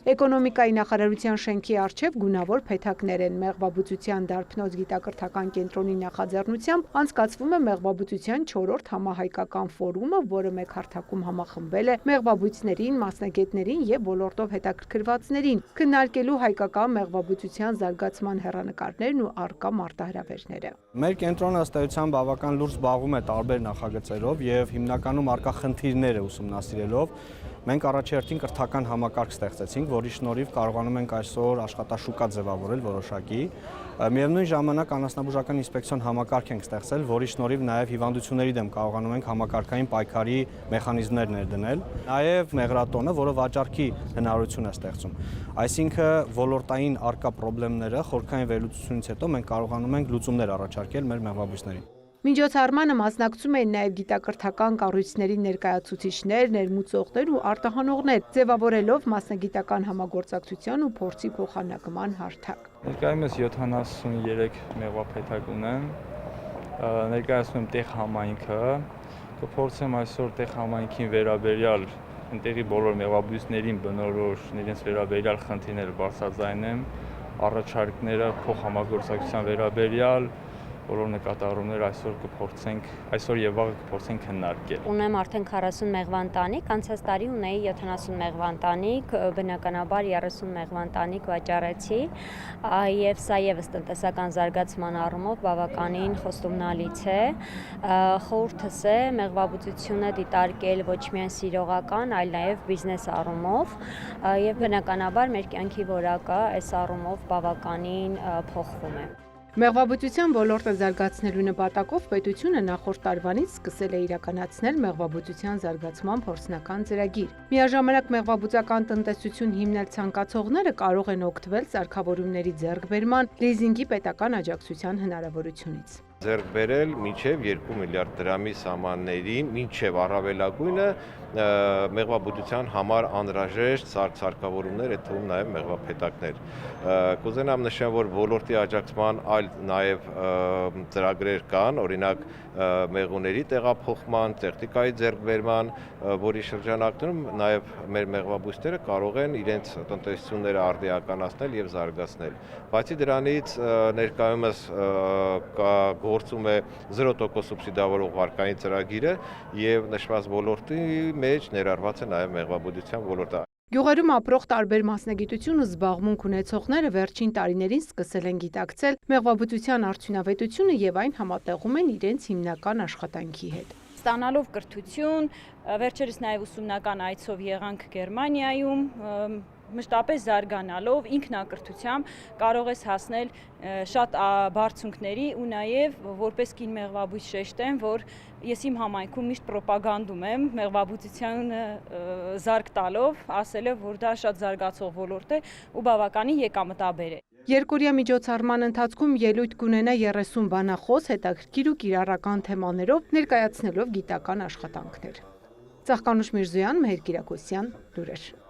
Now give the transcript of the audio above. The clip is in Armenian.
Էկոնոմիկայի նախարարության շենքի առջև գունավոր փեթակներ են։ Մեղվաբուծության դարբնոց գիտակրթական կենտրոնի նախաձեռնությամբ անցկացվում է մեղվաբուծության 4-րդ համահայկական ֆորումը, որը մեկ հարթակում համախմբել է մեղվաբույծներին, մասնագետներին և ոլորտով հետաքրքրվածներին, քննարկելու հայկական մեղվաբուծության զարգացման հեռանկարներն ու առկա մարտահրավերները։ Մեր կենտրոնը ըստ էության բավական լուրջ զբաղվում է տարբեր նախագծերով և հիմնականում առկա խնդիրները ուսումնասիրելով մենք առաջերտին կրթական համակարգ ստեղծեցինք, որի շնորհիվ կարողանում ենք այսօր աշխատաշուկա ձևավորել որոշակի։ Միևնույն ժամանակ անասնաբուժական ինսպեկցիոն համակարգ ենք ստեղծել, որի շնորհիվ նաև հիվանդությունների դեմ կարողանում ենք համակարգային պայքարի մեխանիզմներ ներդնել։ Նաև մեղրատոնը, որը վաճառքի հնարավորություն է ստեղծում։ Այսինքն ոլորտային առկա խնդիրները խորքային վերլուծությունից հետո մենք կարողանում ենք լուծումներ առաջարկել մեր մեղվաբույծներին։ Միջոցառմանը մասնակցում էին նաև գիտակրթական կառույցների ներկայացուցիչներ, ներմուծողներ ու արտահանողներ, ձևավորելով մասնագիտական համագործակցության ու փորձի փոխանակման հարթակ։ Ներկայումս 73 մեղվափեթակ ունեմ, ներկայացնում եմ տեղ համայնքը, կփորձեմ այսօր տեղ համայնքին վերաբերյալ այնտեղի բոլոր մեղվաբույծներին բնորոշ իրենց վերաբերյալ խնդիրները բարձրաձայնեմ, առաջարկները փոխհամագործակցության վերաբերյալ բոլոր նկատառումները այսօր եւ վաղը կփորձենք քննարկել։ Ունեմ արդեն 40 մեղվանտանիք, անցած տարի ունեի 70 մեղվանտանիք, բնականաբար 30 մեղվանտանիք վաճառեցի, եւ սա եւս տնտեսական զարգացման առումով բավականին խոստումնալից է։ Խորհուրդս է մեղվաբուծությունը դիտարկել ոչ միայն սիրողական, այլ նաեւ բիզնես առումով, եւ բնականաբար մեր կյանքի որակը այս առումով բավականին փոխվում է։ Մեղվաբուծության ոլորտը զարգացնելու նպատակով պետությունը նախորդ տարվանից սկսել է իրականացնել մեղվաբուծության զարգացման փորձնական ծրագիր։ Միաժամանակ մեղվաբուծական տնտեսություն հիմնել ցանկացողները կարող են օգտվել սարքավորումների ձեռքբերման, լիզինգի պետական աջակցության հնարավորությունից։ Ձեռք բերել մինչև 2 միլիարդ դրամի սահմաններին, մինչև առավելագույնը մեղվաբուծության համար անհրաժեշտ սարքավորումներ, այդ թվում նաև մեղվափեթակներ։ Կուզենամ նշեմ, որ ոլորտի աջակցման այլ նաև ծրագրեր կան, օրինակ մեղուների տեղափոխման, տեխնիկայի ձեռքբերման, որի շրջանակներում նաև մեր մեղվաբույծները կարող են իրենց տնտեսությունները արդիականացնել եւ զարգացնել։ Բացի դրանից ներկայումս գործում է 0% սուբսիդավորող վարկային ծրագիրը եւ նշված ոլորտի մեջ ներառված է նաեւ մեղվաբուծության ոլորտը։ Գյուղերում ապրող տարբեր մասնագիտություն ու զբաղմունք ունեցողները վերջին տարիներին սկսել են գիտակցել մեղվաբուծության արդյունավետությունը եւ այն համատեղում են իրենց հիմնական աշխատանքի հետ։ Ստանալով կրթություն, վերջերս նաև ուսումնական այցով եղանք Գերմանիայում, մշտապես զարգանալով ինքնակրթությամբ կարող ես հասնել շատ բարձունքների ու նաև որպես կին մեղվաբույծ շեշտեմ, որ ես իմ համայնքում միշտ պրոպագանդում եմ մեղվաբուծության զարգ տալով, ասելով, որ դա շատ զարգացող ոլորտ է ու բավականին եկամտաբեր է։ Երկօրյա միջոցառման ընթացքում ելույթ կունենա 30 բանախոս հետաքրքիր ու կիրառական թեմաներով, ներկայացնելով գիտական աշխատանքներ։ Ծաղկանուշ Միրզոյան, Մհեր Կիրակոսյան, լուրեր։